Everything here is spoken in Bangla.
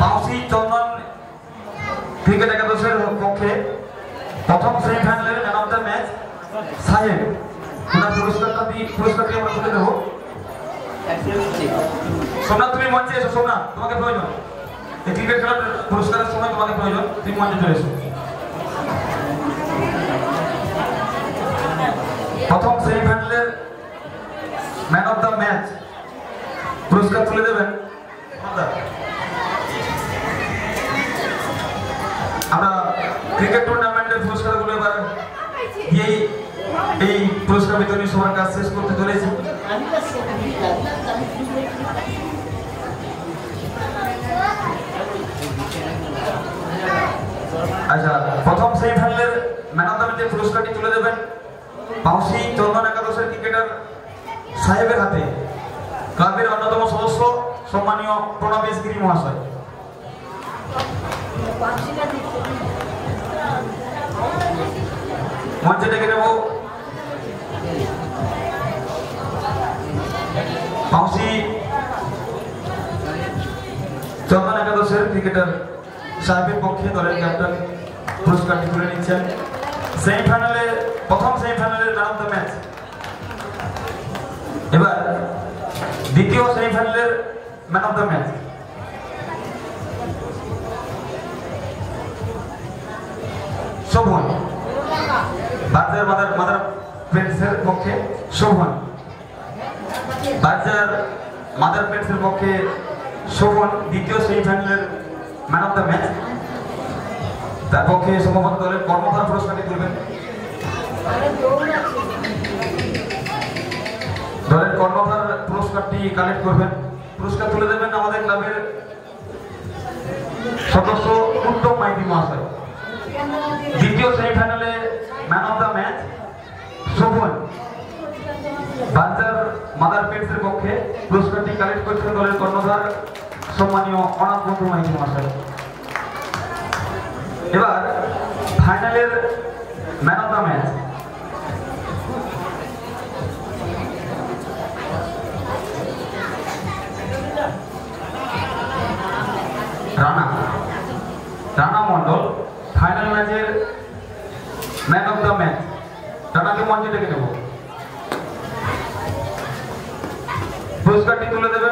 পাউসি চন্দন ক্রিকেট একাদশের পক্ষে প্রথম সেমিফাইনালের ম্যান অফ দ্য ম্যাচ সাহেব ওনার পুরস্কারটি আমরা তুলে দেবো। সোমনাথ তুমি মঞ্চে এসো। সোমনাথ তোমাকে প্রয়োজন, এই ক্রিকেট খেলার পুরস্কারের সময় তোমাকে প্রয়োজন, তুমি মঞ্চে চলে এসো। প্রথম সেমিফাইনালের ম্যান অফ দ্য ম্যাচ পুরস্কার তুলে দেবেন। আমরা ক্রিকেট টুর্নামেন্টের পুরস্কারগুলো এবার এই পুরস্কার বিতরণী সবার কাজ শেষ করতে চলেছি। আচ্ছা, প্রথম সেমিফাইনালের ম্যান অফ দ্য ম্যাচের পুরস্কারটি তুলে দেবেন পাউসি চন্দন একাদশের ক্রিকেটার সাহেবের হাতে ক্লাবের অন্যতম সদস্য সম্মানীয় প্রণবেশ গিরি মহাশয়। মঞ্চে ডেকে নেব পাউসি চন্দন একাদশের ক্রিকেটার সাহেবের পক্ষে দলের ক্যাপ্টেন পুরস্কারটি তুলে নিচ্ছেন। সেমিফাইনালে প্রথম সেমিফাইনালের ম্যান অফ দ্য ম্যাচ। এবার দ্বিতীয় সেমিফাইনালের man of the match Shobhan বাজার মাদার পেন্টসের পক্ষে শোভন, বাজার মাদার পেন্টসের পক্ষে শোভন দ্বিতীয় সেমিফাইনালের ম্যান অফ দ্য ম্যাচ। তার পক্ষে সম্ভবত দলের কর্মধার পুরস্কারটি তুলবেন। দলের কর্মধার পুরস্কারটি কালেক্ট করবেন, পুরস্কার তুলে দেবেন আমাদের ক্লাবের সদস্য উত্তম মাইতি মহাশয়। দ্বিতীয় সেমিফাইনালে man of the match Shobhan, বাজার মাদার পেন্টসের পক্ষে পুরস্কারটি কালেক্ট করছেন দলের কর্ণধার সম্মানীয় অনাথ বন্ধু মাইতি মহাশয়। এবার ফাইনালের man of the match Rana Mondal. Final ম্যাচের ম্যান অফ দ্য ম্যাচ রানাকে মঞ্চে ডেকে নেব, পুরস্কারটি তুলে দেবে।